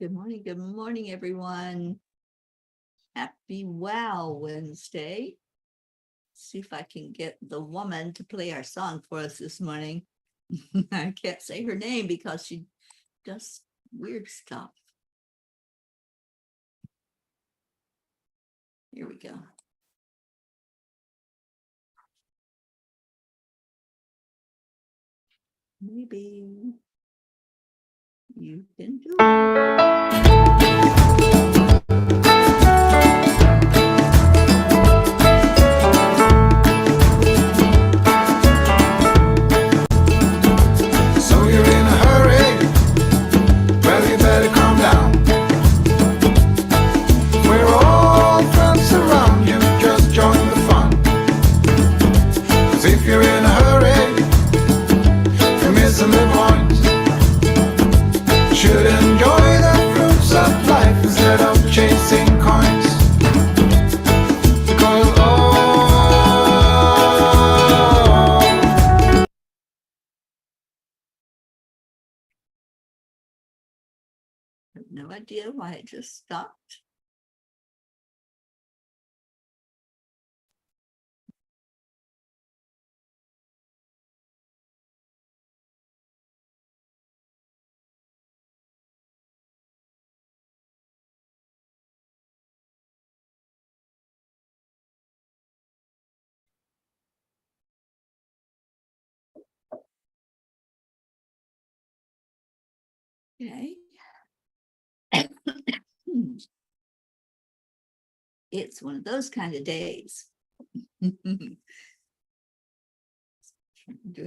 Good morning, everyone. Happy Wow Wednesday. See if I can get the woman to play our song for us this morning. I can't say her name because she does weird stuff. Here we go. Maybe you can do it. So you're in a hurry? Well, you better calm down. We're all friends around you, just join the fun. 'Cause if you're in a hurry, you're missing the point. You should enjoy the fruits of life instead of chasing coins. Because I have no idea why it just stopped. Okay. It's one of those kind of days. Do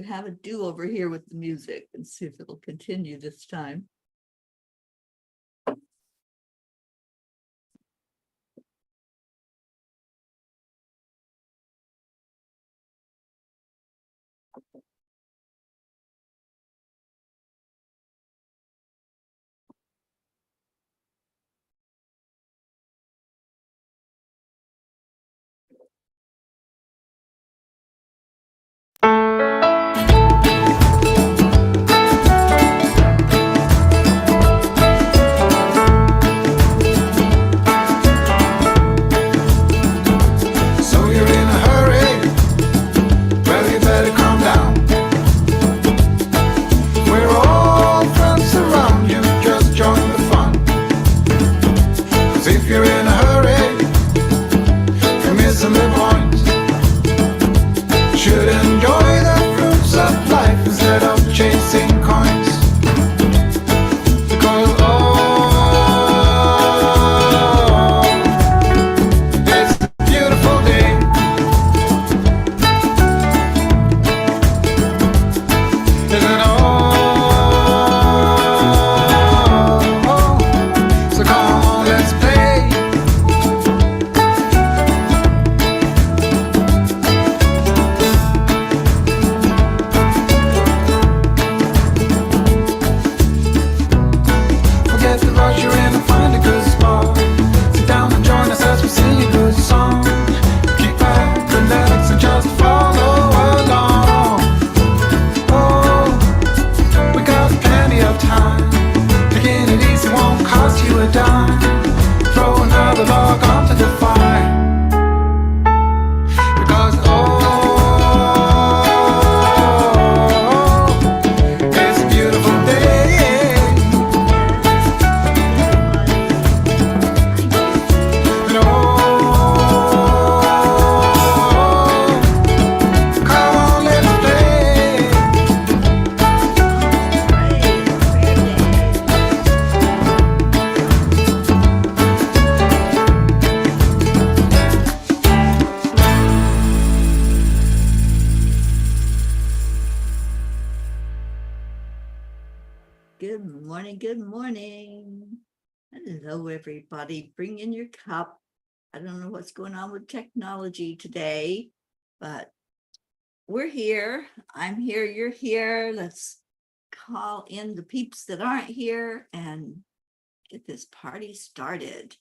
have a do-over here with the music and see if it'll continue this time. so you're in a hurry? Well, you better calm down. We're all friends around you, just join the fun. 'Cause if you're in a hurry, you're missing the point. You should enjoy the fruits of life instead of chasing coins. Because it's a beautiful day. Isn't so come on, let's play. Forget the rush, you're in and find a good spot. Sit down and join us as we sing a good song. Keep back, relax, and just follow along. Oh, we got plenty of time. Taking it easy won't cost you a dime. Throw another log onto the fire. Because it's a beautiful day. And come on, let's play. Good morning. Good morning. Hello, everybody. Bring in your cup. I don't know what's going on with technology today, but we're here. I'm here. You're here. Let's call in the peeps that aren't here and get this party started.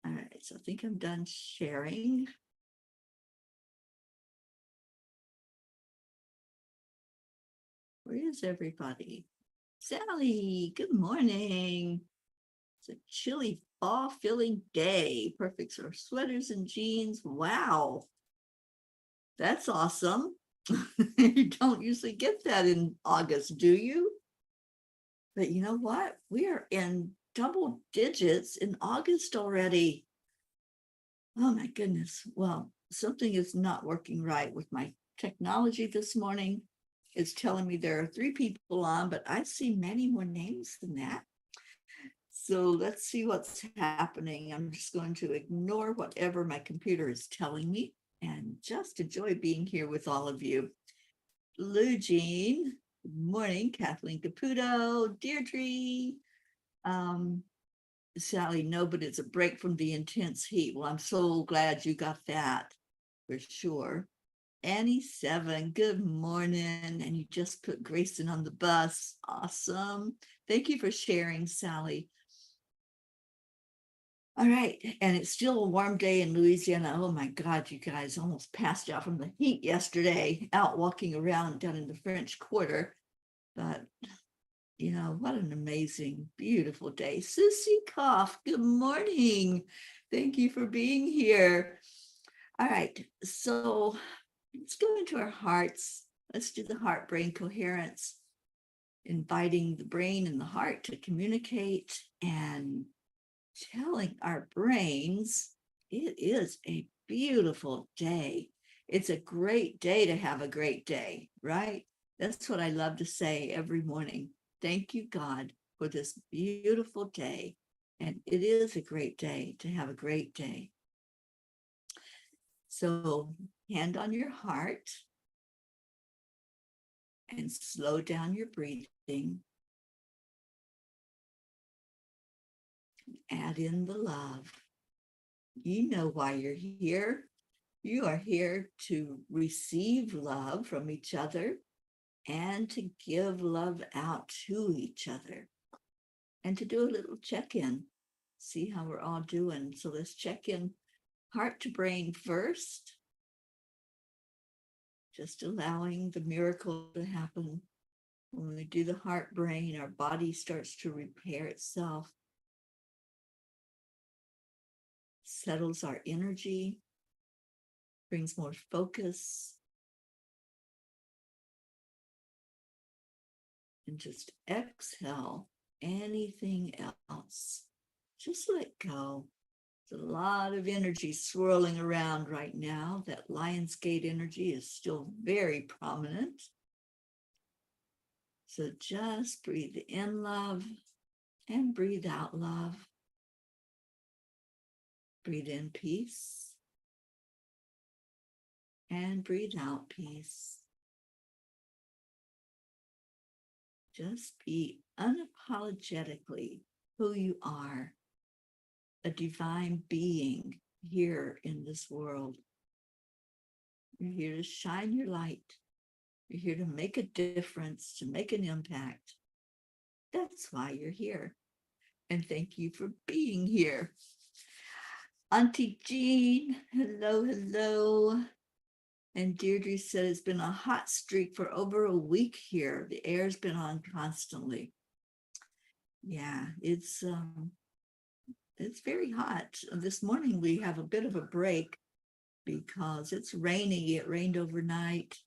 All right. So I think I'm done sharing. Where is everybody? Sally, good morning. It's a chilly fall filling day. Perfect for sweaters and jeans. Wow. That's awesome. You don't usually get that in August, do you? But you know what? We are in double digits in August already. Oh my goodness. Well, something is not working right with my technology this morning. It's telling me there are 3 people on, but I see many more names than that. So let's see what's happening. I'm just going to ignore whatever my computer is telling me and just enjoy being here with all of you. Lou Jean, good morning. Kathleen Caputo, Deirdre, Sally, no, but it's a break from the intense heat. Well, I'm so glad you got that for sure. Annie 7, good morning. And you just put Grayson on the bus. Awesome. Thank you for sharing, Sally. All right. And it's still a warm day in Louisiana. Oh my God, you guys almost passed out from the heat yesterday, out walking around down in the French Quarter. But you know, what an amazing, beautiful day. Susie Koff, good morning. Thank you for being here. All right, so let's go into our hearts. Let's do the heart brain coherence, inviting the brain and the heart to communicate and telling our brains it is a beautiful day. It's a great day to have a great day, right? That's what I love to say every morning. Thank you, God, for this beautiful day. And it is a great day to have a great day. So, hand on your heart and slow down your breathing. Add in the love. You know why you're here. You are here to receive love from each other and to give love out to each other and to do a little check-in, see how we're all doing. So let's check in heart to brain first, just allowing the miracle to happen. When we do the heart brain, our body starts to repair itself, settles our energy, brings more focus, and just exhale anything else. Just let go. There's a lot of energy swirling around right now. That Lionsgate energy is still very prominent. So just breathe in love and breathe out love. Breathe in peace and breathe out peace. Just be unapologetically who you are, a divine being here in this world. You're here to shine your light. You're here to make a difference, to make an impact. That's why you're here. And thank you for being here. Auntie Jean, hello, hello. And Deirdre said it's been a hot streak for over a week here. The air's been on constantly. Yeah, it's very hot. This morning we have a bit of a break because it's rainy. It rained overnight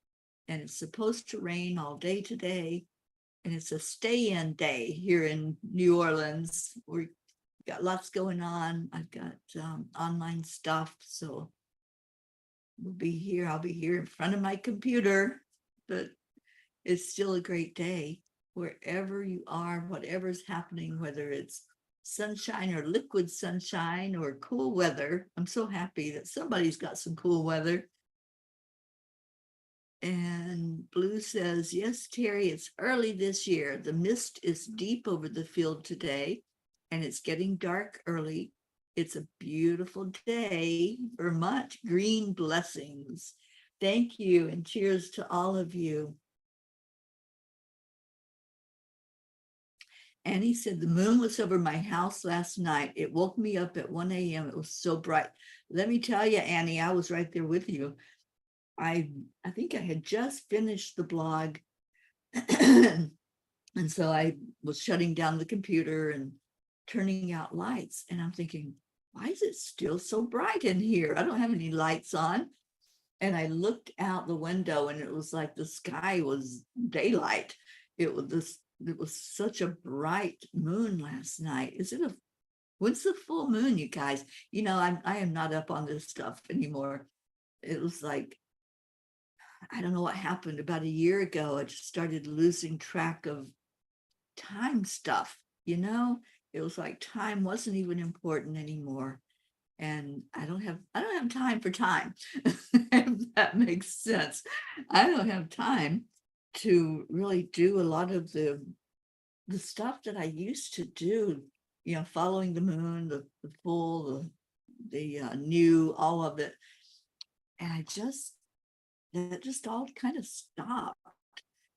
and it's supposed to rain all day today. And it's a stay-in day here in New Orleans. We've got lots going on. I've got online stuff, so we'll be here. I'll be here in front of my computer, but it's still a great day wherever you are, whatever's happening, whether it's sunshine or liquid sunshine or cool weather. I'm so happy that somebody's got some cool weather. And Blue says, yes, Teri, it's early this year. The mist is deep over the field today, and it's getting dark early. It's a beautiful day. Vermont green blessings. Thank you, and cheers to all of you. Annie said, the moon was over my house last night. It woke me up at 1 a.m. It was so bright. Let me tell you, Annie, I was right there with you. I think I had just finished the blog And so I was shutting down the computer and turning out lights. And I'm thinking, why is it still so bright in here? I don't have any lights on. And I looked out the window and it was like the sky was daylight. It was such a bright moon last night. When's the full moon, you guys? I am not up on this stuff anymore. It was like, I don't know what happened about a year ago. I just started losing track of time stuff. It was like time wasn't even important anymore. And I don't have time for time. If that makes sense. I don't have time to really do a lot of the stuff that I used to do, following the moon, the full, the new, all of it. And that just all kind of stopped.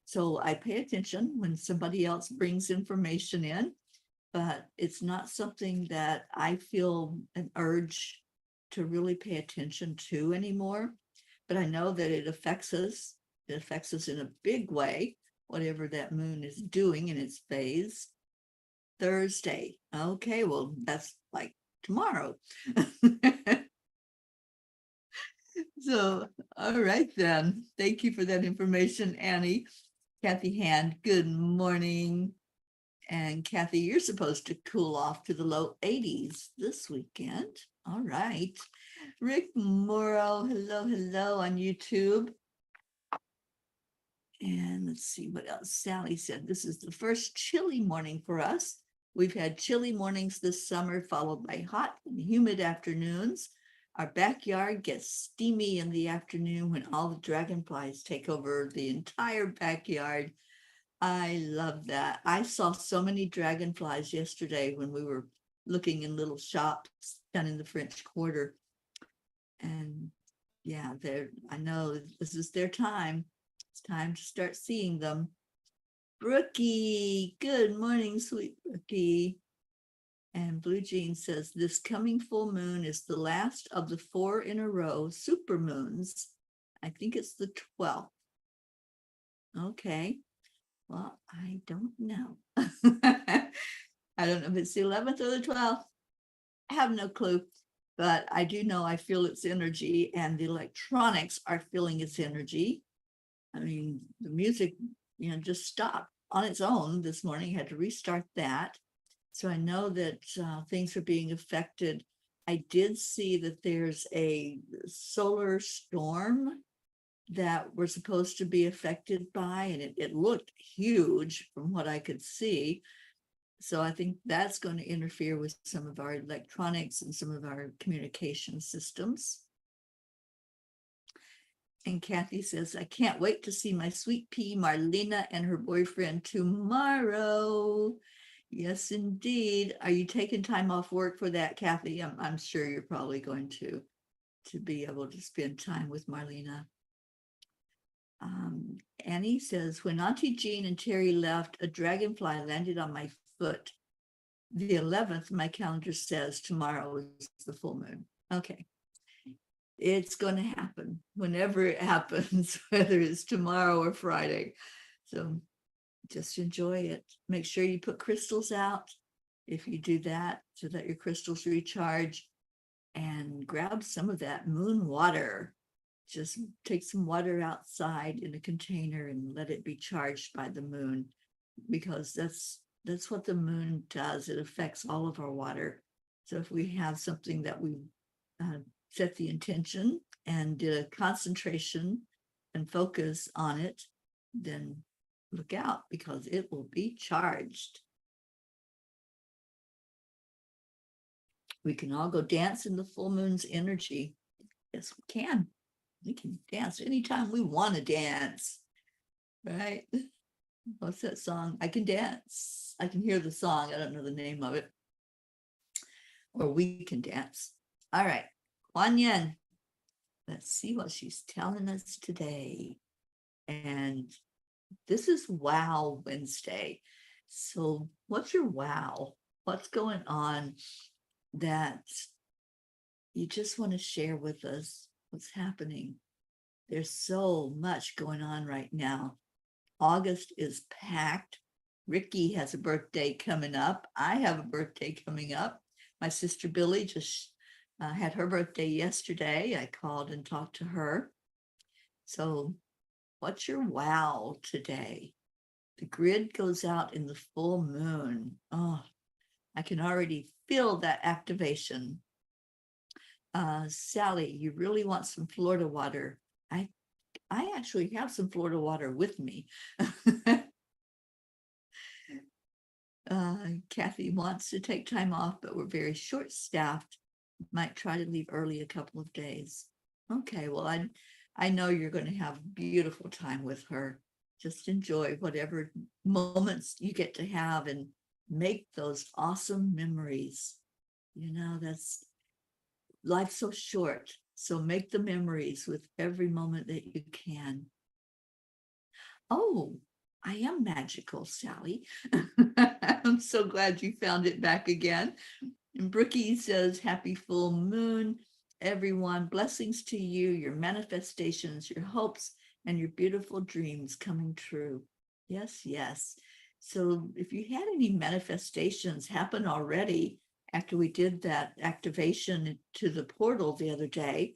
So I pay attention when somebody else brings information in, but it's not something that I feel an urge to really pay attention to anymore. But I know that it affects us. It affects us in a big way, whatever that moon is doing in its phase. Thursday. Okay, well, that's like tomorrow. So, all right then. Thank you for that information, Annie. Kathy Hand, good morning. And Kathy, you're supposed to cool off to the low 80s this weekend. All right. Rick Morrow, hello on YouTube. And let's see what else. Sally said, this is the first chilly morning for us. We've had chilly mornings this summer, followed by hot and humid afternoons. Our backyard gets steamy in the afternoon when all the dragonflies take over the entire backyard. I love that. I saw so many dragonflies yesterday when we were looking in little shops down in the French Quarter. And yeah, I know this is their time. It's time to start seeing them. Brookie, good morning, sweet Brookie. And Blue Jean says, this coming full moon is the last of the 4 in a row super moons. I think it's the 12th. Okay. Well, I don't know. I don't know if it's the 11th or the 12th. I have no clue, but I do know I feel its energy and the electronics are feeling its energy. I mean, the music, just stopped on its own this morning. I had to restart that. So I know that things are being affected. I did see that there's a solar storm that we're supposed to be affected by, and it looked huge from what I could see. So I think that's going to interfere with some of our electronics and some of our communication systems. And Kathy says, I can't wait to see my sweet pea Marlena and her boyfriend tomorrow. Yes, indeed. Are you taking time off work for that, Kathy? I'm sure you're probably going to be able to spend time with Marlena. Annie says, when Auntie Jean and Teri left, a dragonfly landed on my foot. The 11th, my calendar says tomorrow is the full moon. Okay. It's going to happen whenever it happens, whether it's tomorrow or Friday. So just enjoy it. Make sure you put crystals out if you do that, so that your crystals recharge, and grab some of that moon water. Just take some water outside in a container and let it be charged by the moon, because that's what the moon does. It affects all of our water. So if we have something that we set the intention and did a concentration and focus on it, then look out, because it will be charged. We can all go dance in the full moon's energy. Yes, we can. We can dance anytime we want to dance, right? What's that song? I can dance. I can hear the song. I don't know the name of it. Or we can dance. All right, Kuan Yin. Let's see what she's telling us today. And this is Wow Wednesday. So what's your wow? What's going on that you just want to share with us? What's happening? There's so much going on right now. August is packed Ricky has a birthday coming up. I have a birthday coming up. My sister Billy just had her birthday yesterday. I called and talked to her. So what's your wow today? The grid goes out in the full moon. Oh, I can already feel that activation. Sally, you really want some Florida water? I actually have some Florida water with me. Kathy wants to take time off, but we're very short-staffed. Might try to leave early a couple of days. Okay, well, I know you're going to have a beautiful time with her. Just enjoy whatever moments you get to have and make those awesome memories. You know, that's life's so short. So make the memories with every moment that you can. Oh, I am magical, Sally. I'm so glad you found it back again. And Brookie says, happy full moon, everyone. Blessings to you, your manifestations, your hopes, and your beautiful dreams coming true. Yes, yes. So if you had any manifestations happen already after we did that activation to the portal the other day,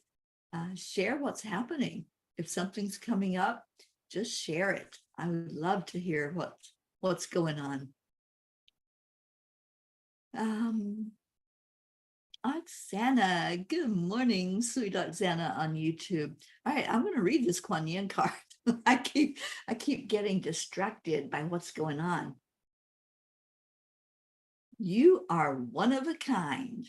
share what's happening. If something's coming up, just share it. I would love to hear what's going on. Oksana, good morning, sweet Oksana on YouTube. All right, I'm going to read this Kuan Yin card. I keep getting distracted by what's going on. You are one of a kind.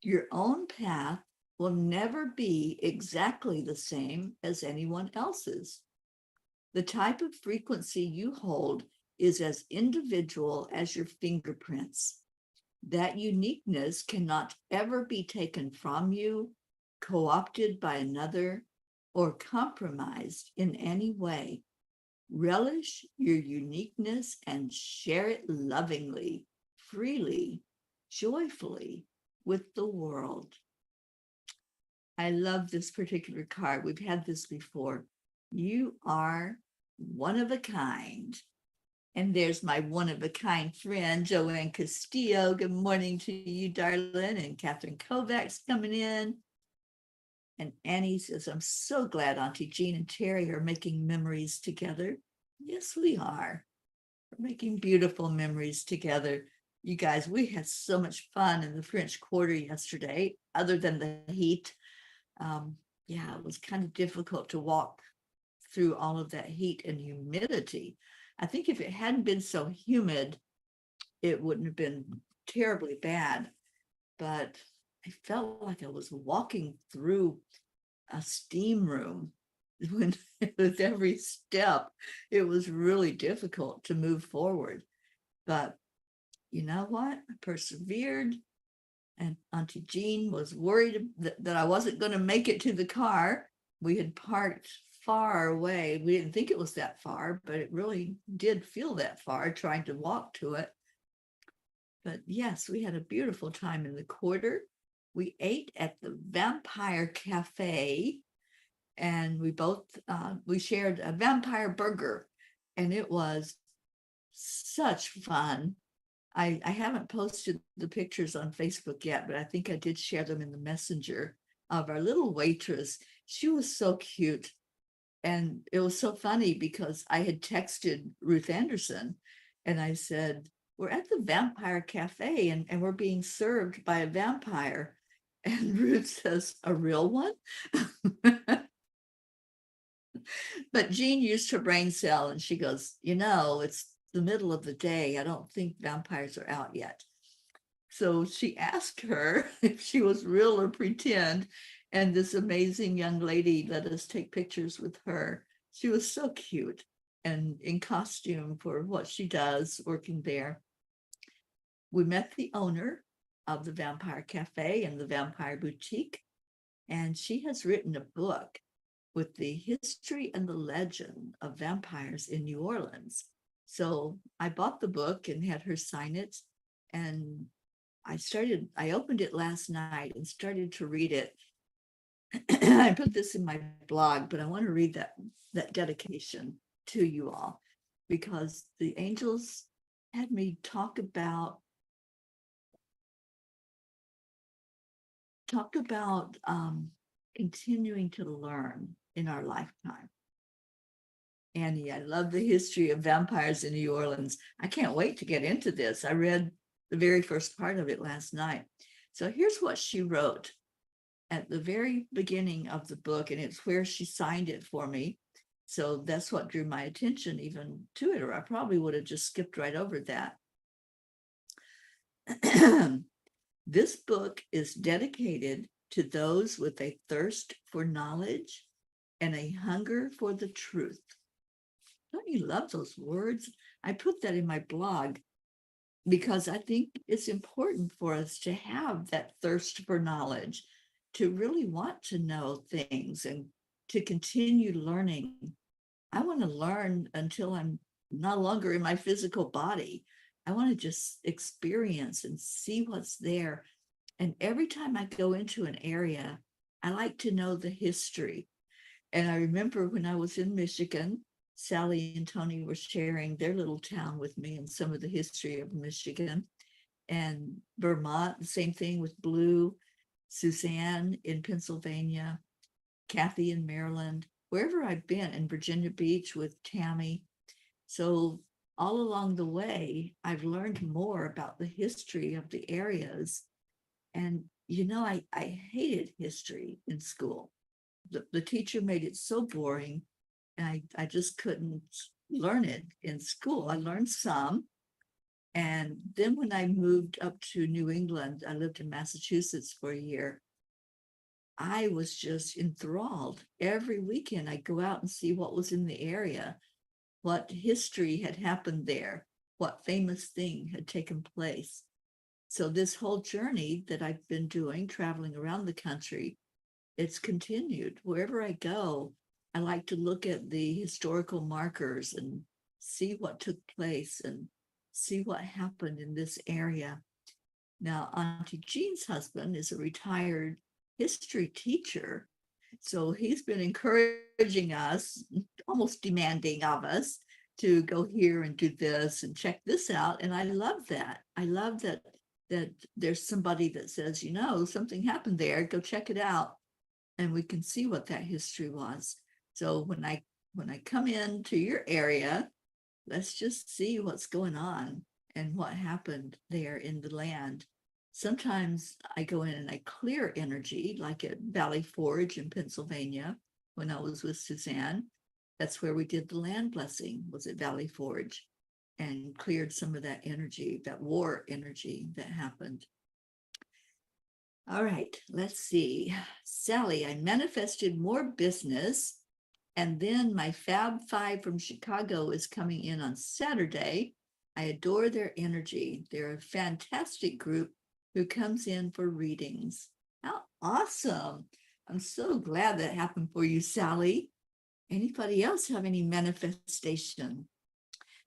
Your own path will never be exactly the same as anyone else's. The type of frequency you hold is as individual as your fingerprints. That uniqueness cannot ever be taken from you, co-opted by another, or compromised in any way. Relish your uniqueness and share it lovingly, freely, joyfully with the world. I love this particular card. We've had this before. You are one of a kind. And there's my one-of-a-kind friend, Joanne Castillo. Good morning to you, darling. And Catherine Kovacs coming in. And Annie says, I'm so glad Auntie Jean and Teri are making memories together. Yes, we are. We're making beautiful memories together. You guys, we had so much fun in the French Quarter yesterday, other than the heat. Yeah, it was kind of difficult to walk through all of that heat and humidity. I think if it hadn't been so humid, it wouldn't have been terribly bad. But I felt like I was walking through a steam room when with every step, it was really difficult to move forward. But you know what? I persevered. And Auntie Jean was worried that I wasn't going to make it to the car. We had parked far away. We didn't think it was that far, but it really did feel that far trying to walk to it. But yes, we had a beautiful time in the Quarter. We ate at the Vampire Cafe, and we shared a vampire burger, and it was such fun. I haven't posted the pictures on Facebook yet, but I think I did share them in the messenger of our little waitress. She was so cute. And it was so funny because I had texted Ruth Anderson and I said, we're at the Vampire Cafe and we're being served by a vampire. And Ruth says, a real one? But Jean used her brain cell and she goes, it's the middle of the day. I don't think vampires are out yet. So she asked her if she was real or pretend. And this amazing young lady let us take pictures with her. She was so cute and in costume for what she does working there. We met the owner of the Vampire Cafe and the Vampire Boutique, and she has written a book with the history and the legend of vampires in New Orleans. So I bought the book and had her sign it, and I opened it last night and started to read it. I put this in my blog, but I want to read that dedication to you all. because the angels had me talk about continuing to learn in our lifetime. Annie, I love the history of vampires in New Orleans. I can't wait to get into this. I read the very first part of it last night. So here's what she wrote at the very beginning of the book, and it's where she signed it for me. So that's what drew my attention even to it, or I probably would have just skipped right over that. This book is dedicated to those with a thirst for knowledge and a hunger for the truth. Don't you love those words? I put that in my blog because I think it's important for us to have that thirst for knowledge, to really want to know things and to continue learning. I want to learn until I'm no longer in my physical body. I want to just experience and see what's there. And every time I go into an area, I like to know the history. And I remember when I was in Michigan, Sally and Tony were sharing their little town with me and some of the history of Michigan. And Vermont, the same thing with Blue, Suzanne in Pennsylvania, Kathy in Maryland, wherever I've been, in Virginia Beach with Tammy. So all along the way, I've learned more about the history of the areas. And, I hated history in school. The teacher made it so boring, and I just couldn't learn it in school. I learned some. And then when I moved up to New England, I lived in Massachusetts for a year. I was just enthralled. Every weekend I'd go out and see what was in the area, what history had happened there, what famous thing had taken place. So this whole journey that I've been doing, traveling around the country, it's continued. Wherever I go, I like to look at the historical markers and see what took place and see what happened in this area. Now, Auntie Jean's husband is a retired history teacher. So he's been encouraging us, almost demanding of us, to go here and do this and check this out. And I love that. I love that there's somebody that says, something happened there, go check it out. And we can see what that history was. So when I come into your area, let's just see what's going on and what happened there in the land. Sometimes I go in and I clear energy, like at Valley Forge in Pennsylvania, when I was with Suzanne. That's where we did the land blessing, was at Valley Forge, and cleared some of that energy, that war energy that happened. All right, let's see. Sally, I manifested more business. And then my Fab Five from Chicago is coming in on Saturday. I adore their energy. They're a fantastic group who comes in for readings. How awesome. I'm so glad that happened for you, Sally. Anybody else have any manifestation?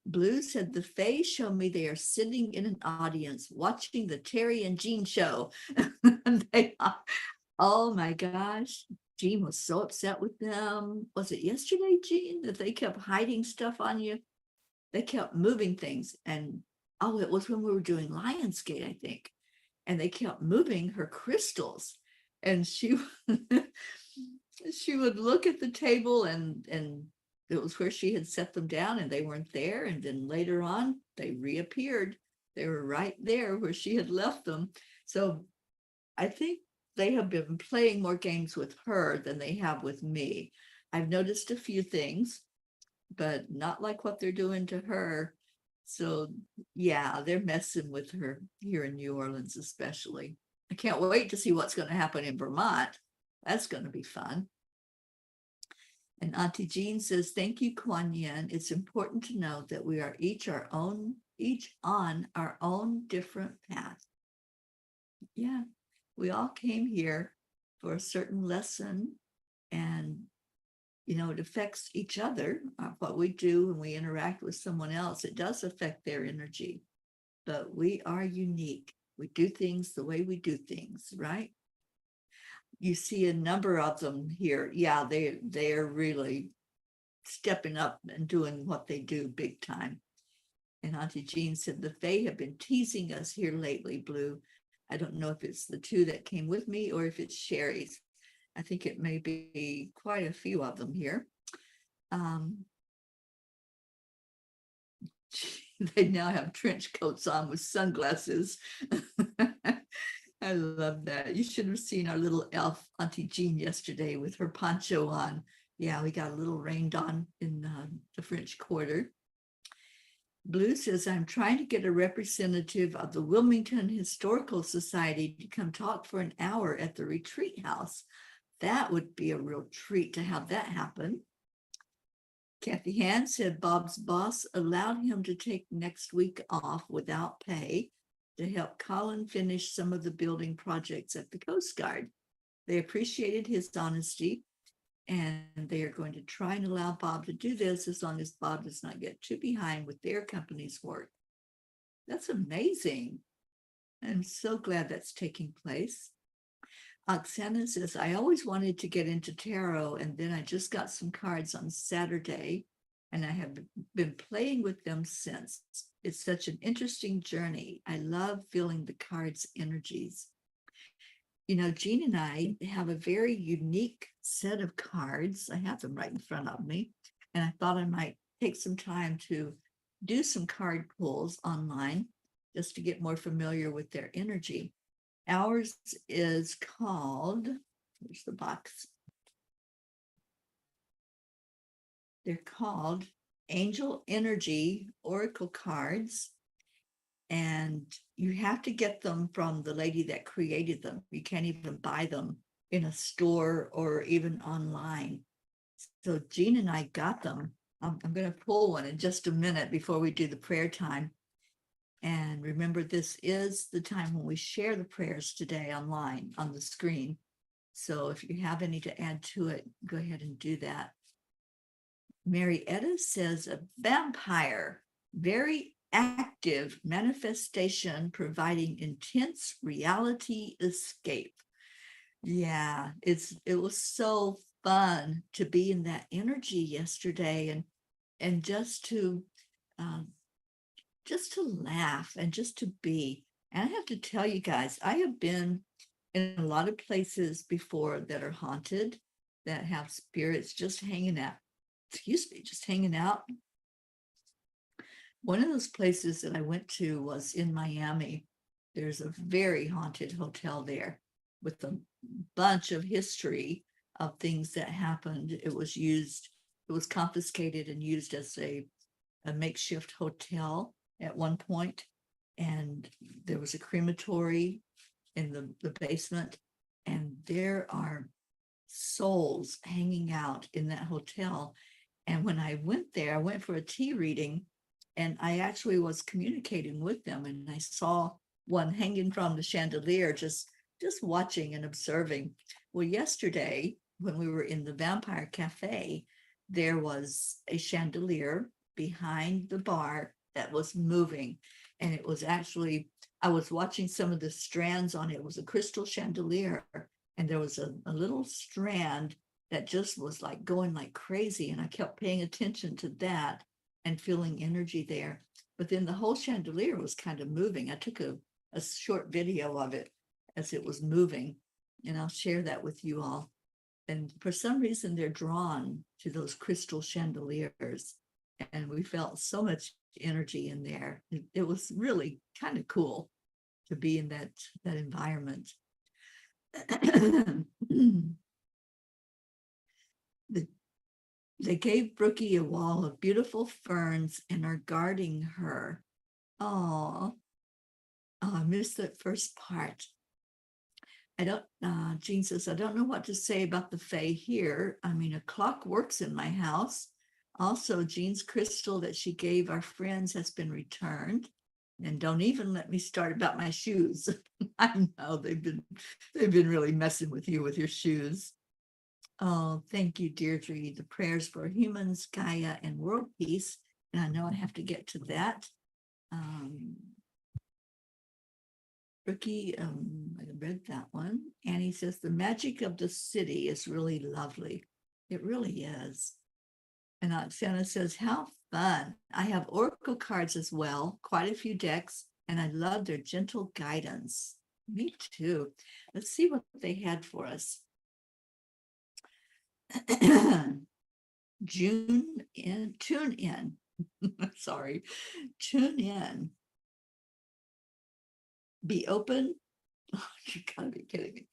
Blue said the Fae show me they are sitting in an audience watching the Teri and Jean show. They are, oh my gosh. Jean was so upset with them. Was it yesterday, Jean, that they kept hiding stuff on you? They kept moving things. And it was when we were doing Lionsgate, I think. And they kept moving her crystals. And she would look at the table and it was where she had set them down and they weren't there. And then later on, they reappeared. They were right there where she had left them. So I think they have been playing more games with her than they have with me. I've noticed a few things, but not like what they're doing to her. So yeah, they're messing with her here in New Orleans, especially. I can't wait to see what's going to happen in Vermont. That's going to be fun. And Auntie Jean says, thank you, Kuan Yin. It's important to know that we are each on our own different path. Yeah, we all came here for a certain lesson, and it affects each other. What we do when we interact with someone else, it does affect their energy, but we are unique. We do things the way we do things, right? You see a number of them here. Yeah, they are really stepping up and doing what they do big time. And Auntie Jean said, the Fae have been teasing us here lately, Blue. I don't know if it's the two that came with me or if it's Sherry's. I think it may be quite a few of them here. They now have trench coats on with sunglasses. I love that. You should have seen our little elf Auntie Jean yesterday with her poncho on. Yeah, we got a little rained on in the French Quarter. Blue says, I'm trying to get a representative of the Wilmington Historical Society to come talk for an hour at the retreat house. That would be a real treat to have that happen. Kathy Hand said Bob's boss allowed him to take next week off without pay to help Colin finish some of the building projects at the Coast Guard. They appreciated his honesty, and they are going to try and allow Bob to do this as long as Bob does not get too behind with their company's work. That's amazing. I'm so glad that's taking place. Oksana says, I always wanted to get into tarot, and then I just got some cards on Saturday, and I have been playing with them since. It's such an interesting journey. I love feeling the cards' energies. You know, Jean and I have a very unique set of cards. I have them right in front of me, and I thought I might take some time to do some card pulls online just to get more familiar with their energy. Ours is called, here's the box. They're called Angel Energy Oracle cards. And you have to get them from the lady that created them. You can't even buy them in a store or even online. So Jean and I got them. I'm going to pull one in just a minute before we do the prayer time. And remember, this is the time when we share the prayers today online on the screen. So if you have any to add to it, go ahead and do that. Mary Etta says a vampire, very active manifestation, providing intense reality escape. Yeah, it was so fun to be in that energy yesterday and just to laugh and just to be. And I have to tell you guys, I have been in a lot of places before that are haunted, that have spirits just hanging out. Just hanging out. One of those places that I went to was in Miami. There's a very haunted hotel there with a bunch of history of things that happened. It was confiscated and used as a makeshift hotel at one point. And there was a crematory in the basement. And there are souls hanging out in that hotel. And when I went there, I went for a tea reading, and I actually was communicating with them. And I saw one hanging from the chandelier, just watching and observing. Well, yesterday, when we were in the Vampire Cafe, there was a chandelier behind the bar that was moving. And it was actually, I was watching some of the strands on it. It was a crystal chandelier. And there was a little strand that just was like going like crazy. And I kept paying attention to that and feeling energy there. But then the whole chandelier was kind of moving. I took a short video of it as it was moving, and I'll share that with you all. And for some reason, they're drawn to those crystal chandeliers. And we felt so much energy in there. It was really kind of cool to be in that environment. They gave Brookie a wall of beautiful ferns and are guarding her. Oh, I missed that first part. Jean says, I don't know what to say about the Fae here. I mean, a clock works in my house. Also, Jean's crystal that she gave our friends has been returned. And don't even let me start about my shoes. I know they've been really messing with you with your shoes. Oh, thank you, Deirdre. The prayers for humans, Gaia, and world peace. And I know I have to get to that. Ricky, I read that one. Annie says, the magic of the city is really lovely. It really is. And Santa says, how fun. I have oracle cards as well, quite a few decks, and I love their gentle guidance. Me too. Let's see what they had for us. Tune in. Sorry, tune in. Be open. You gotta be kidding me.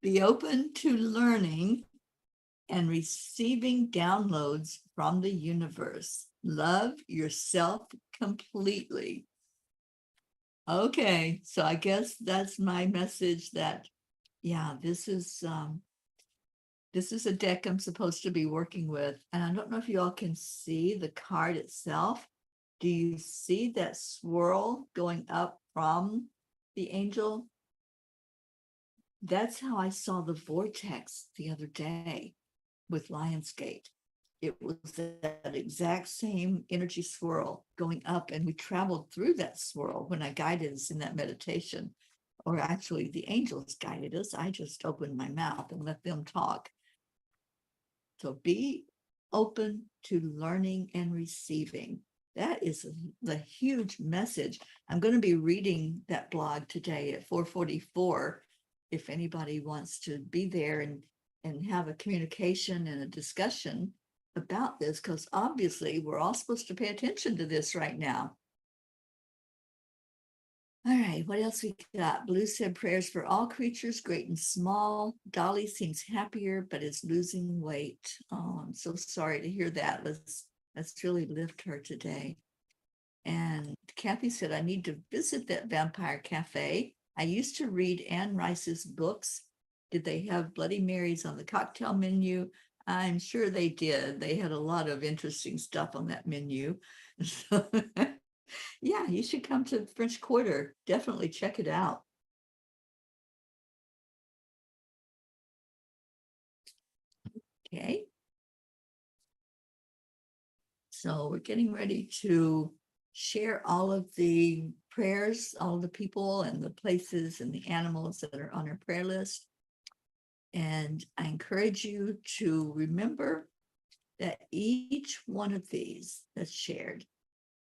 Be open to learning and receiving downloads from the universe. Love yourself completely. Okay, so I guess that's my message that, yeah, this is a deck I'm supposed to be working with. And I don't know if you all can see the card itself. Do you see that swirl going up from the angel? That's how I saw the vortex the other day with Lionsgate. It was that exact same energy swirl going up, and we traveled through that swirl when I guided us in that meditation. Or actually, the angels guided us. I just opened my mouth and let them talk. So be open to learning and receiving. That is the huge message. I'm going to be reading that blog today at 4:44. If anybody wants to be there and have a communication and a discussion about this, because obviously we're all supposed to pay attention to this right now. All right, what else we got? Blue said prayers for all creatures, great and small. Dolly seems happier, but is losing weight. Oh, I'm so sorry to hear that. Let's really lift her today. And Kathy said, I need to visit that vampire cafe. I used to read Anne Rice's books. Did they have Bloody Marys on the cocktail menu? I'm sure they did. They had a lot of interesting stuff on that menu. So, yeah, you should come to French Quarter. Definitely check it out. Okay. So we're getting ready to share all of the prayers, all of the people and the places and the animals that are on our prayer list. And I encourage you to remember that each one of these that's shared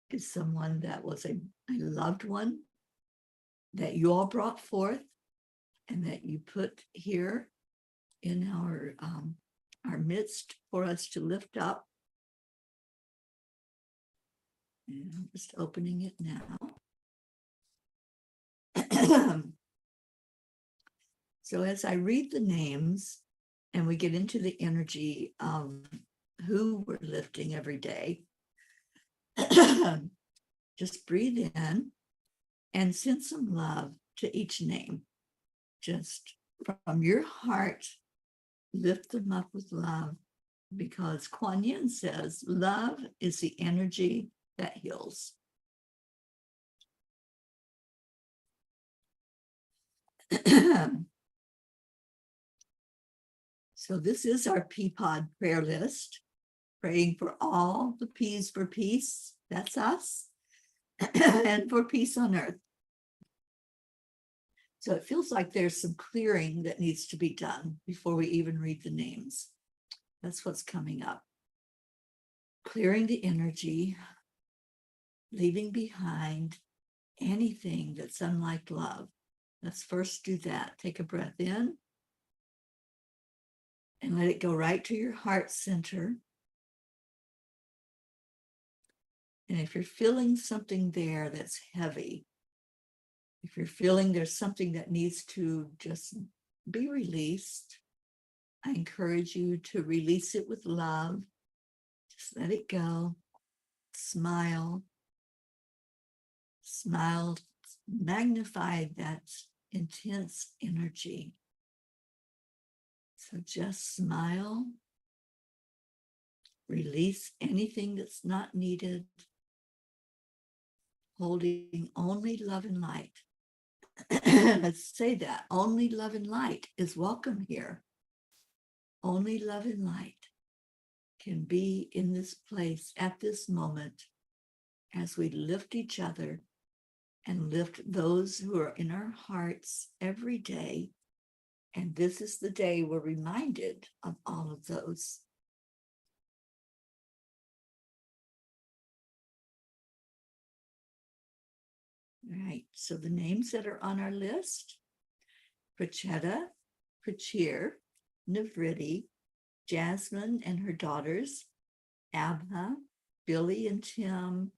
is someone that was a loved one that you all brought forth and that you put here in our midst for us to lift up. And I'm just opening it now. So as I read the names and we get into the energy of who we're lifting every day, just breathe in and send some love to each name. Just from your heart, lift them up with love, because Kuan Yin says love is the energy that heals. So this is our peapod prayer list, praying for all the P's for peace, that's us, and for peace on earth. So it feels like there's some clearing that needs to be done before we even read the names. That's what's coming up. Clearing the energy, leaving behind anything that's unlike love. Let's first do that. Take a breath in and let it go right to your heart center. And if you're feeling something there that's heavy, if you're feeling there's something that needs to just be released, I encourage you to release it with love. Just let it go. Smile. Smile. Magnify that intense energy. So just smile. Release anything that's not needed. Holding only love and light. Let's say that. Only love and light is welcome here. Only love and light can be in this place at this moment as we lift each other and lift those who are in our hearts every day. And this is the day we're reminded of all of those. right, so the names that are on our list: Prachetta, Prachir, Navriti, Jasmine and her daughters, Abha, Billy and Tim,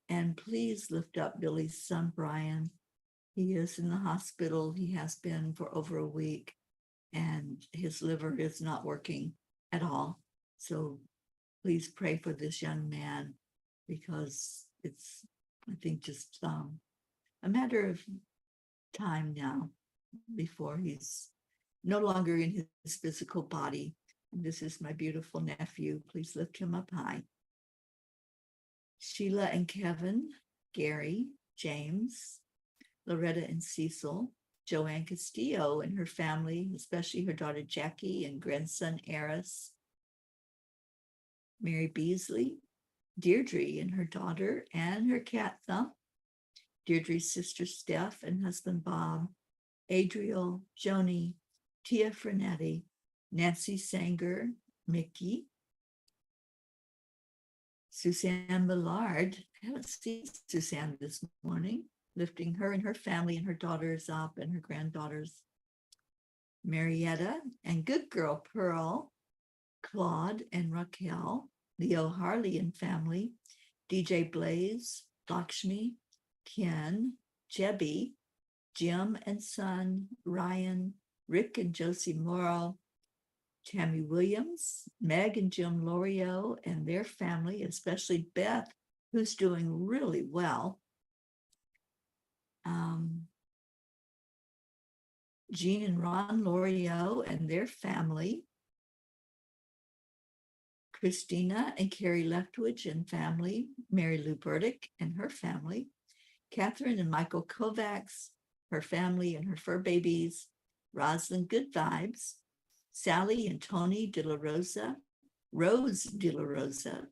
and please lift up Billy's son, Brian. He is in the hospital. He has been for over a week, and his liver is not working at all. So please pray for this young man, because it's, I think, just a matter of time now before he's no longer in his physical body. And this is my beautiful nephew. Please lift him up high. Sheila and Kevin, Gary, James, Loretta and Cecil, Joanne Castillo and her family, especially her daughter Jackie and grandson Eris, Mary Beasley, Deirdre and her daughter and her cat Thump, Deirdre's sister Steph and husband Bob, Adriel, Joni, Tia Frenetti, Nancy Sanger, Mickey, Suzanne Millard. I haven't seen Suzanne this morning, lifting her and her family and her daughters up and her granddaughters. Marietta and good girl Pearl, Claude and Raquel, Leo Harley and family, DJ Blaze, Lakshmi, Ken, Jebby, Jim and son, Ryan, Rick and Josie Morrow, Tammy Williams, Meg and Jim Lorio and their family, especially Beth, who's doing really well. Jean and Ron Lorio and their family. Christina and Carrie Leftwich and family. Mary Lou Burdick and her family. Catherine and Michael Kovacs, her family and her fur babies. Rosalind Good Vibes. Sally and Tony De La Rosa. Rose De La Rosa.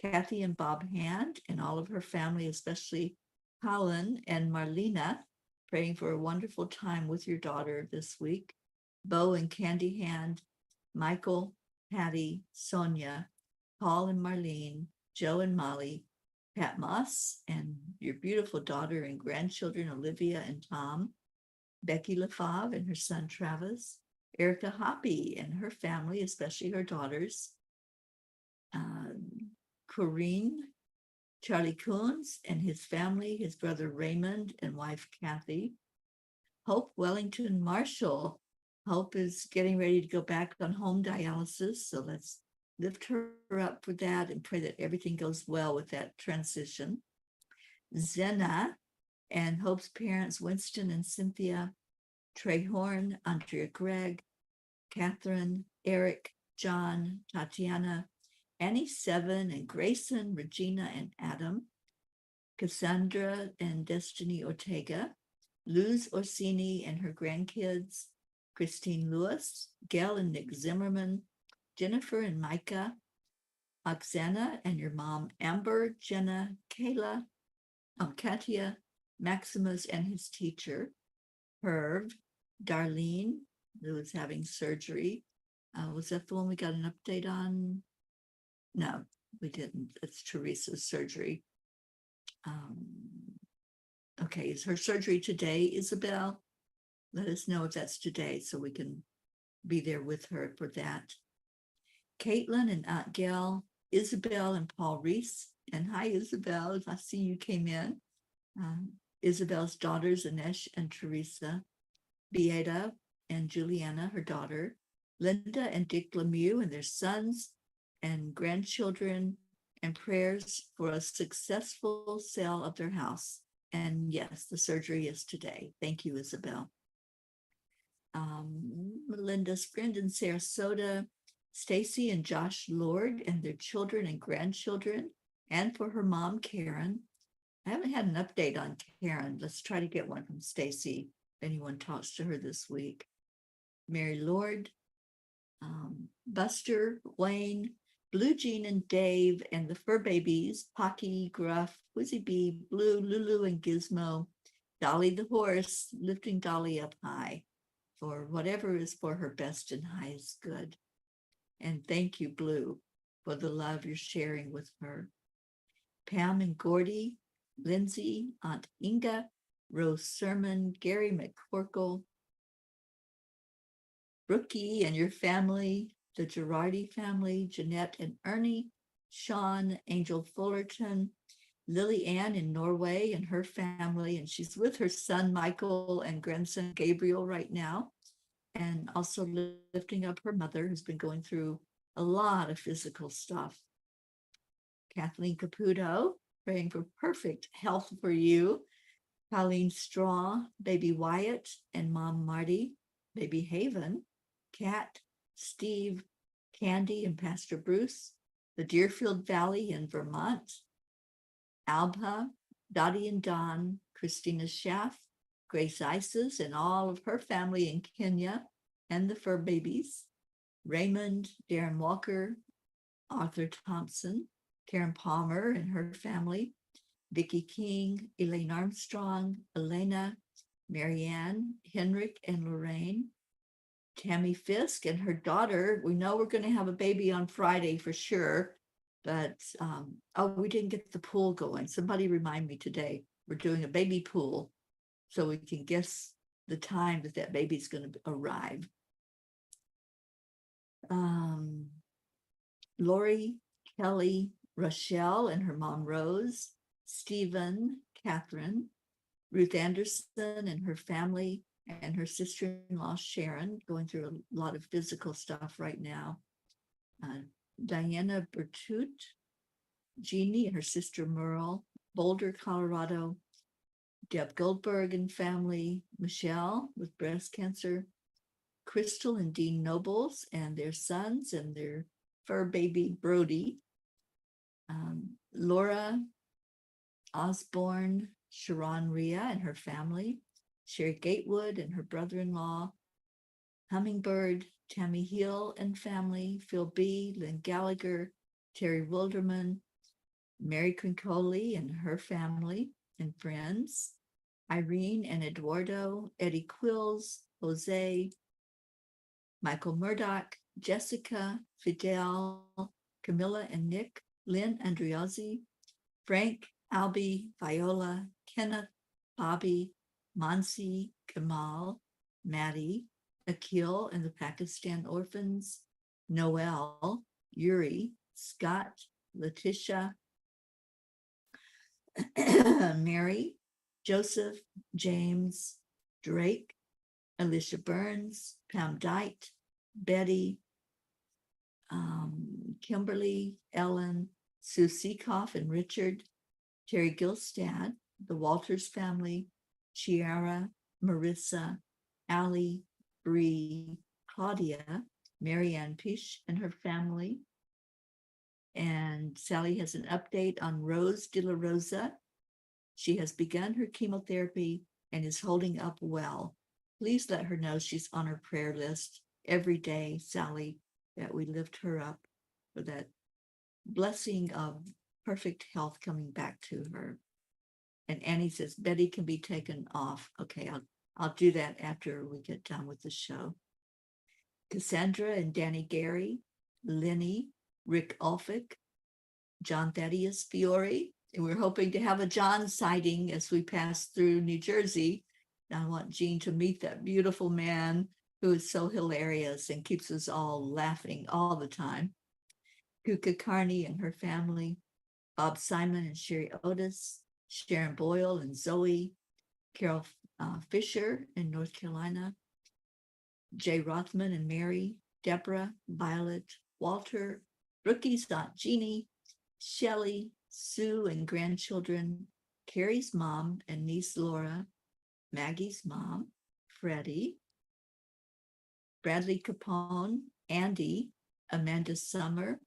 Kathy and Bob Hand and all of her family, especially Colin and Marlena, praying for a wonderful time with your daughter this week. Bo and Candy Hand, Michael, Patty, Sonia, Paul and Marlene, Joe and Molly, Pat Moss, and your beautiful daughter and grandchildren, Olivia and Tom, Becky LaFave and her son, Travis, Erica Hoppy and her family, especially her daughters, Corinne, Charlie Coons and his family, his brother Raymond and wife Kathy, Hope Wellington Marshall. Hope is getting ready to go back on home dialysis, so let's lift her up for that and pray that everything goes well with that transition. Zena and Hope's parents, Winston and Cynthia, Trey Horn, Andrea Gregg, Catherine, Eric, John, Tatiana, Annie Seven and Grayson, Regina and Adam, Cassandra and Destiny Ortega, Luz Orsini and her grandkids, Christine Lewis, Gail and Nick Zimmerman, Jennifer and Micah, Oksana and your mom, Amber, Jenna, Kayla, Katia, Maximus and his teacher, Herb, Darlene, who was having surgery. Was that the one we got an update on? No, we didn't. It's Teresa's surgery. Okay, is her surgery today, Isabel? Let us know if that's today so we can be there with her for that. Caitlin and Aunt Gail, Isabel and Paul Reese. And hi, Isabel, I see you came in. Isabel's daughters, Anesh and Teresa, Beata and Juliana, her daughter, Linda and Dick Lemieux and their sons and grandchildren, and prayers for a successful sale of their house. And yes, the surgery is today. Thank you, Isabel. Melinda's friend in Sarasota, Stacy and Josh Lord and their children and grandchildren, and for her mom, Karen. I haven't had an update on Karen. Let's try to get one from Stacy if anyone talks to her this week. Mary Lord, Buster, Wayne, Blue Jean and Dave, and the fur babies, Pocky, Gruff, Wizzy Bee, Blue, Lulu, and Gizmo, Dolly the horse, lifting Dolly up high for whatever is for her best and highest good. And thank you, Blue, for the love you're sharing with her. Pam and Gordy, Lindsay, Aunt Inga, Rose Sermon, Gary McCorkle, Brookie and your family, the Girardi family, Jeanette and Ernie, Sean, Angel Fullerton, Lily Ann in Norway and her family, and she's with her son Michael and grandson Gabriel right now, and also lifting up her mother who's been going through a lot of physical stuff. Kathleen Caputo, praying for perfect health for you. Colleen Straw, baby Wyatt and mom Marty, baby Haven, Kat, Steve, Candy and Pastor Bruce, the Deerfield Valley in Vermont, Alba, Dottie and Don, Christina Schaff, Grace Isis and all of her family in Kenya and the fur babies, Raymond, Darren Walker, Arthur Thompson, Karen Palmer and her family, Vicki King, Elaine Armstrong, Elena, Marianne, Henrik and Lorraine, Tammy Fisk and her daughter. We know we're going to have a baby on Friday for sure, but we didn't get the pool going. Somebody remind me today. We're doing a baby pool so we can guess the time that baby's going to arrive. Lori, Kelly, Rochelle and her mom Rose, Stephen, Catherine, Ruth Anderson and her family, and her sister-in-law Sharon, going through a lot of physical stuff right now. Diana Bertut, Jeannie and her sister Merle, Boulder, Colorado, Deb Goldberg and family, Michelle with breast cancer, Crystal and Dean Nobles and their sons and their fur baby Brody, Laura Osborne, Sharon Rhea and her family, Sherry Gatewood and her brother-in-law, Hummingbird, Tammy Hill and family, Phil B., Lynn Gallagher, Terry Wilderman, Mary Crincoli and her family and friends, Irene and Eduardo, Eddie Quills, Jose, Michael Murdoch, Jessica, Fidel, Camilla and Nick, Lynn Andriozzi, Frank, Albie, Viola, Kenneth, Bobby, Mansi, Kamal, Maddie, Akil and the Pakistan orphans, Noel, Yuri, Scott, Letitia, Mary, Joseph, James, Drake, Alicia Burns, Pam Dite, Betty, Kimberly, Ellen, Sue Seekoff and Richard, Terry Gilstad, the Walters family, Chiara, Marissa, Allie, Bree, Claudia, Marianne Pish and her family. And Sally has an update on Rose De La Rosa. She has begun her chemotherapy and is holding up well. Please let her know she's on her prayer list every day, Sally, that we lift her up for that blessing of perfect health coming back to her. And Annie says Betty can be taken off. Okay, I'll do that after we get done with the show. Cassandra and Danny Gary, Lenny, Rick Ulfick, John Thaddeus Fiore, and we're hoping to have a John sighting as we pass through New Jersey. I want Jean to meet that beautiful man who is so hilarious and keeps us all laughing all the time. Kuka Carney and her family, Bob Simon and Sherry Otis, Sharon Boyle and Zoe, Carol Fisher in North Carolina, Jay Rothman and Mary, Deborah, Violet, Walter, Brookie's Aunt Jeannie, Shelley, Sue and grandchildren, Carrie's mom and niece Laura, Maggie's mom, Freddie, Bradley Capone, Andy, Amanda Summer,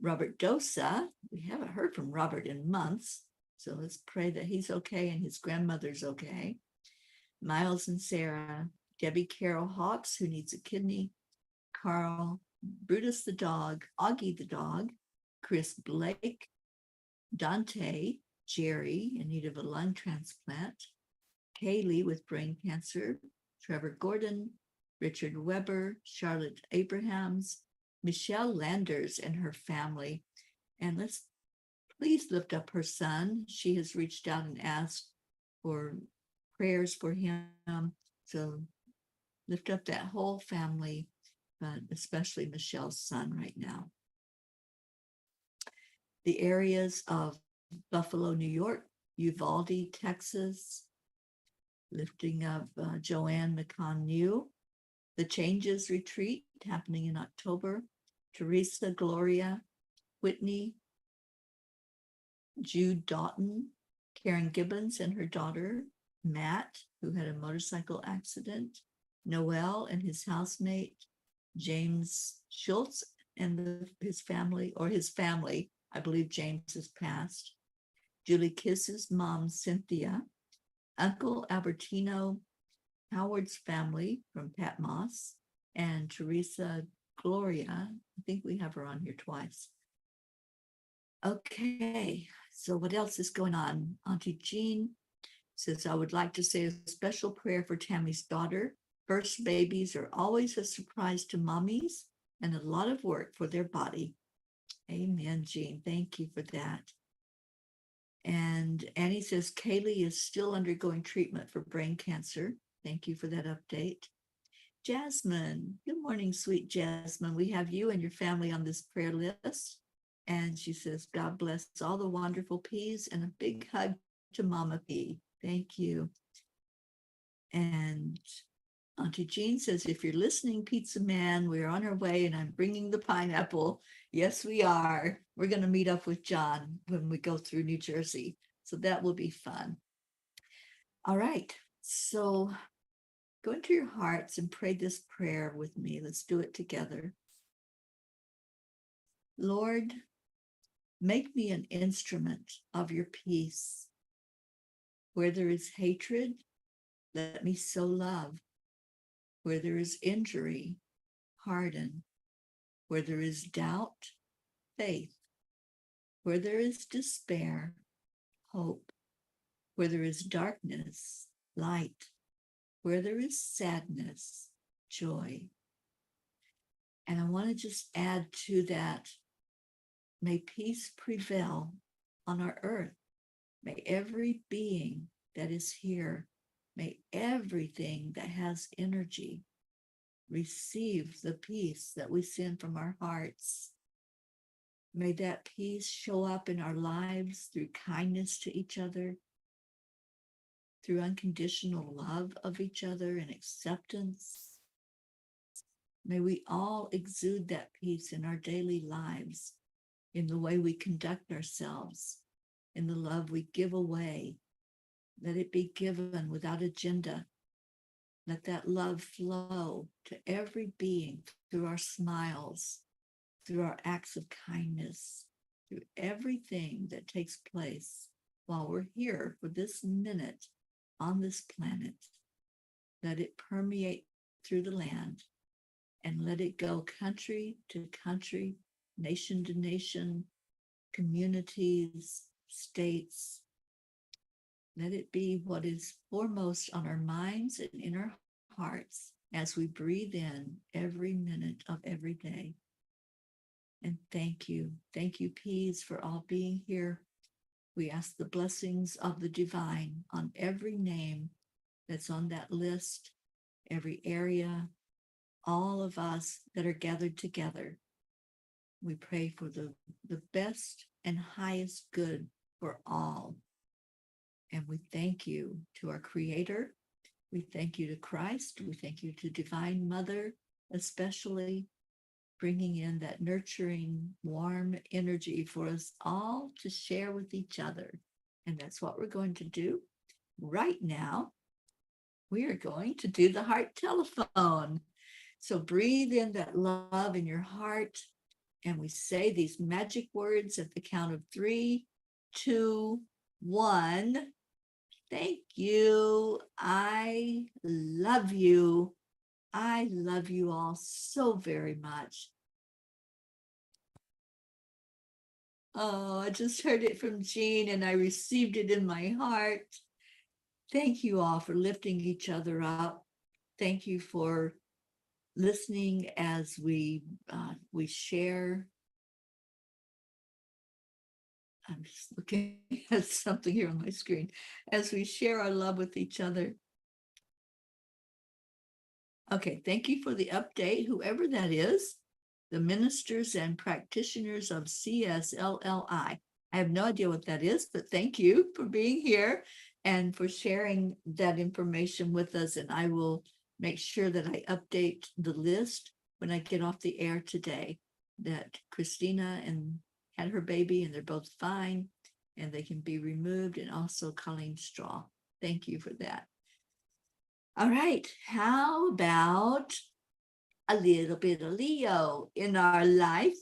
Robert Dosa. We haven't heard from Robert in months, so let's pray that he's okay and his grandmother's okay. Miles and Sarah, Debbie Carol Hawks, who needs a kidney, Carl, Brutus the dog, Augie the dog, Chris Blake, Dante, Jerry in need of a lung transplant, Kaylee with brain cancer, Trevor Gordon, Richard Weber, Charlotte Abrahams, Michelle Landers and her family. And let's please lift up her son. She has reached out and asked for prayers for him. So lift up that whole family, but especially Michelle's son right now. The areas of Buffalo, New York, Uvalde, Texas, lifting up Joanne McConnew, the Changes Retreat happening in October, Teresa, Gloria, Whitney, Jude Doughton, Karen Gibbons and her daughter, Matt, who had a motorcycle accident, Noel and his housemate, James Schultz and his family. I believe James has passed. Julie Kiss's mom, Cynthia, Uncle Albertino, Howard's family from Patmos, and Teresa Gloria. I think we have her on here twice. Okay, so what else is going on? Auntie Jean says, I would like to say a special prayer for Tammy's daughter. First babies are always a surprise to mommies and a lot of work for their body. Amen, Jean. Thank you for that. And Annie says, Kaylee is still undergoing treatment for brain cancer. Thank you for that update. Jasmine, good morning, sweet Jasmine. We have you and your family on this prayer list. And she says, God bless all the wonderful peas and a big hug to Mama P. Thank you. And Auntie Jean says, if you're listening, Pizza Man, we're on our way and I'm bringing the pineapple. Yes, we are. We're going to meet up with John when we go through New Jersey. So that will be fun. All right. So go into your hearts and pray this prayer with me. Let's do it together. Lord, make me an instrument of your peace. Where there is hatred, let me sow love. Where there is injury, pardon. Where there is doubt, faith. Where there is despair, hope. Where there is darkness, light. Where there is sadness, joy. And I want to just add to that, may peace prevail on our earth. May every being that is here, may everything that has energy receive the peace that we send from our hearts. May that peace show up in our lives through kindness to each other, through unconditional love of each other and acceptance. May we all exude that peace in our daily lives, in the way we conduct ourselves, in the love we give away. Let it be given without agenda. Let that love flow to every being through our smiles, through our acts of kindness, through everything that takes place while we're here for this minute on this planet. Let it permeate through the land and let it go country to country, nation to nation, communities, states. Let it be what is foremost on our minds and in our hearts as we breathe in every minute of every day. And thank you. Thank you, Peas, for all being here. We ask the blessings of the divine on every name that's on that list, every area, all of us that are gathered together. We pray for the best and highest good for all. And we thank you to our Creator. We thank you to Christ. We thank you to Divine Mother, especially bringing in that nurturing, warm energy for us all to share with each other. And that's what we're going to do right now. We are going to do the heart telephone. So breathe in that love in your heart. And we say these magic words at the count of 3, 2, 1. Thank you. I love you. I love you all so very much. Oh, I just heard it from Jean and I received it in my heart. Thank you all for lifting each other up. Thank you for listening as we share I'm just looking at something here on my screen as we share our love with each other. Okay, thank you for the update, whoever that is, the ministers and practitioners of CSLLI. I have no idea what that is, but thank you for being here and for sharing that information with us. And I will make sure that I update the list when I get off the air today, that Christina and had her baby and they're both fine and they can be removed, and also Colleen Straw. Thank you for that. All right, how about a little bit of Leo in our life?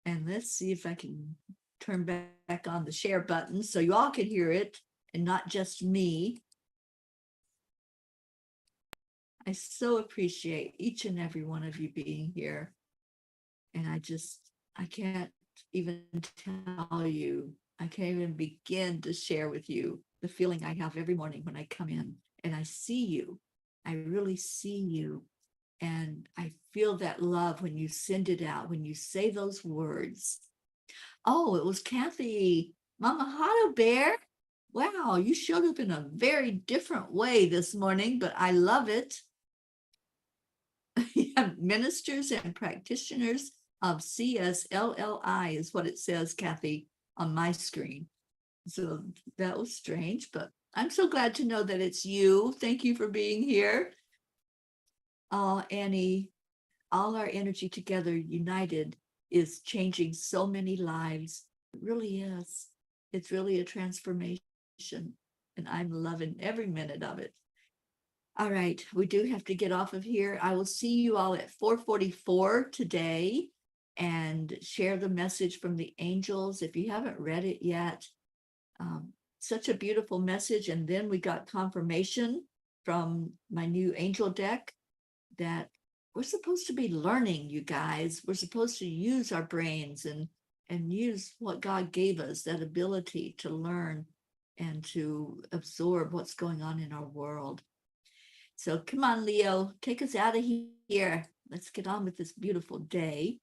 And let's see if I can turn back on the share button so you all can hear it and not just me. I so appreciate each and every one of you being here. And I can't even tell you, I can't even begin to share with you the feeling I have every morning when I come in and I see you. I really see you. And I feel that love when you send it out, when you say those words. Oh, it was Kathy. Mama Hotto Bear. Wow, you showed up in a very different way this morning, but I love it. Ministers and practitioners of CSLLI is what it says, Kathy, on my screen. So that was strange, but I'm so glad to know that it's you. Thank you for being here. Annie, all our energy together, united, is changing so many lives. It really is. It's really a transformation, and I'm loving every minute of it. All right, we do have to get off of here. I will see you all at 4:44 today and share the message from the angels. If you haven't read it yet, such a beautiful message. And then we got confirmation from my new angel deck that we're supposed to be learning, you guys. We're supposed to use our brains and use what God gave us, that ability to learn and to absorb what's going on in our world. So come on, Leo, take us out of here. Let's get on with this beautiful day.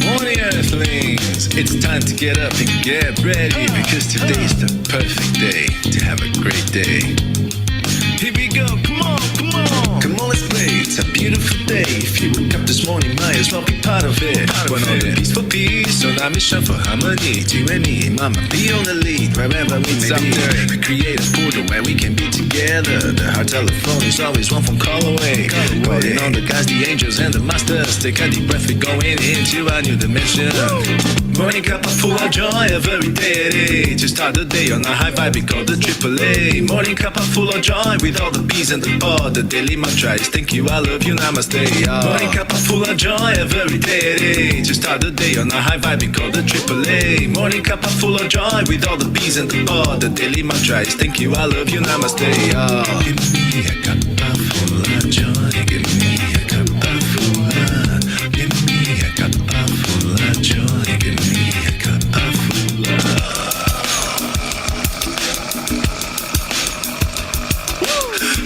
Morning, Earthlings! It's time to get up and get ready, because today's the perfect day to have a great day. Here we go, come on, come on! Come on, let's play, it's a beautiful day. If you woke up this morning, might as well be part of it. One on the peace for peace, on our mission for harmony. You and me, mama, be on the lead, wherever we may be. We create a portal where we can be together. The heart telephone is always one phone call away. Calling on the guys, the angels and the masters. Take a deep breath, we're going into a new dimension. Morning Cuppa Fulla Joy, every day. To start the day on a high vibe, we call the AAA. Morning Cuppa Fulla Joy, with all the bees and the pod. The daily mantra is thank you, I love you, namaste. Morning Cuppa Fulla Joy, every day. To start the day on a high vibe, we call the AAA. Morning Cuppa Fulla Joy, with all the bees and the pod. The daily mantra is thank you, I love you, namaste. Give me a cuppa full of joy. Give me a cuppa full of. Give me a cuppa full of joy. Give me a cuppa full of.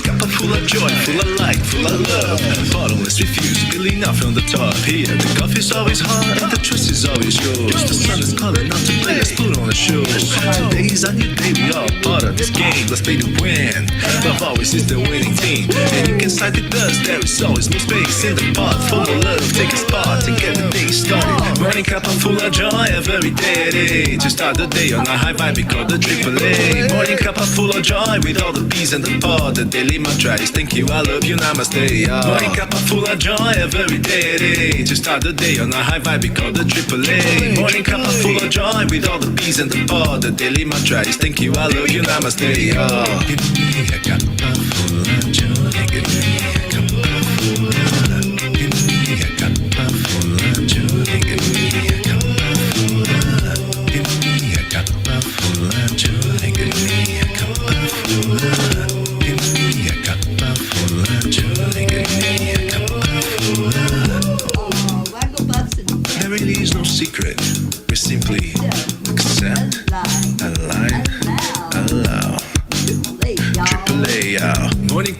Cuppa full of joy, full of light, full of love. Bottomless refuse, spilling out from the top. Here, the coffee's always hot and the trust is always yours. The sun is calling out to play, let's put on a show. Today is a new day, we all part of this game. Let's play to win. Love always is the winning team, and you can side with us. There is always no space in the pot. Full of love, take a spot and get the day started. Morning Cuppa Fulla Joy, every day. To start the day on a high vibe, we call the AAA. Morning Cuppa Fulla Joy, with all the bees and the pod. The daily mantra is thank you, I love you, namaste. Morning Cuppa Fulla Joy, every day. To start the day on a high vibe, we call the AAA. Morning Cuppa Fulla Joy, with all the bees and the pod. The daily mantra is thank you, I love you, namaste. Give me a cuppa full of joy. Give me a cuppa full of. Give me a cuppa full of joy. Give me a cuppa full of. Give me a cuppa full of joy. Give me a cuppa full of. Give me a cuppa full of joy. Give me a cuppa full of. Oh, waggle butts and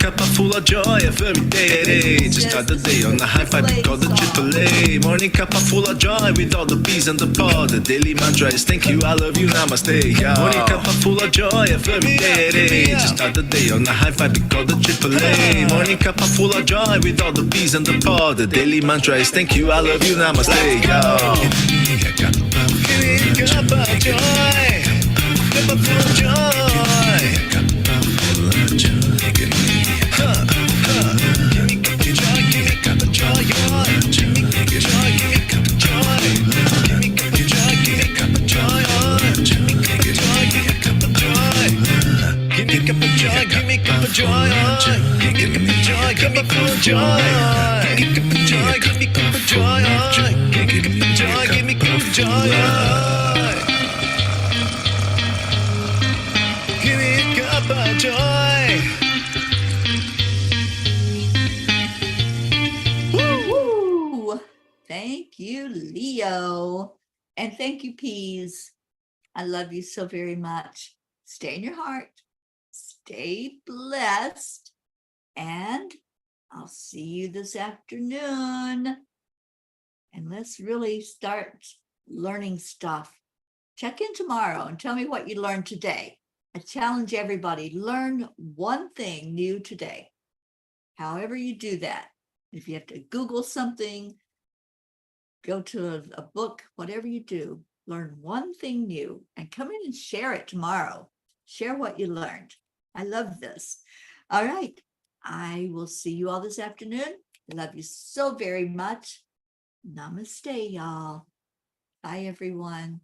Cuppa Fulla Joy every day. Just start the day on the high five, we call the AAA. Morning Cuppa Fulla Joy with all the bees and the pod. The daily mantra is thank you, I love you, namaste, y'all. Morning Cuppa Fulla Joy every day. Just start the day on the high five, we call the AAA. Morning Cuppa Fulla Joy with all the bees and the pod. The daily mantra is thank you, I love you, namaste, y'all. Cuppa Joy, Cuppa Fulla Joy, Cuppa Fulla Joy. Give me Cuppa Joy, give me Cuppa Joy, give me Cuppa Joy, give me Cuppa Joy, give me Cuppa Joy, give me Cuppa Joy, give me Cuppa Joy, give me Cuppa Joy, give me Cuppa Joy, give me Cuppa Joy, give me Cuppa Joy, Cuppa Fulla Joy, give me Cuppa Joy, give me Cuppa Joy, give me Cuppa Joy, give me Cuppa Joy. Give me a cup of joy. Woo! Thank you, Leo. And thank you, Peas. I love you so very much. Stay in your heart. Stay blessed. And I'll see you this afternoon. And let's really start learning stuff. Check in tomorrow and tell me what you learned today. I challenge everybody, learn one thing new today. However you do that. If you have to Google something, go to a book, whatever you do, learn one thing new and come in and share it tomorrow. Share what you learned. I love this. All right. I will see you all this afternoon. I love you so very much. Namaste, y'all. Bye, everyone.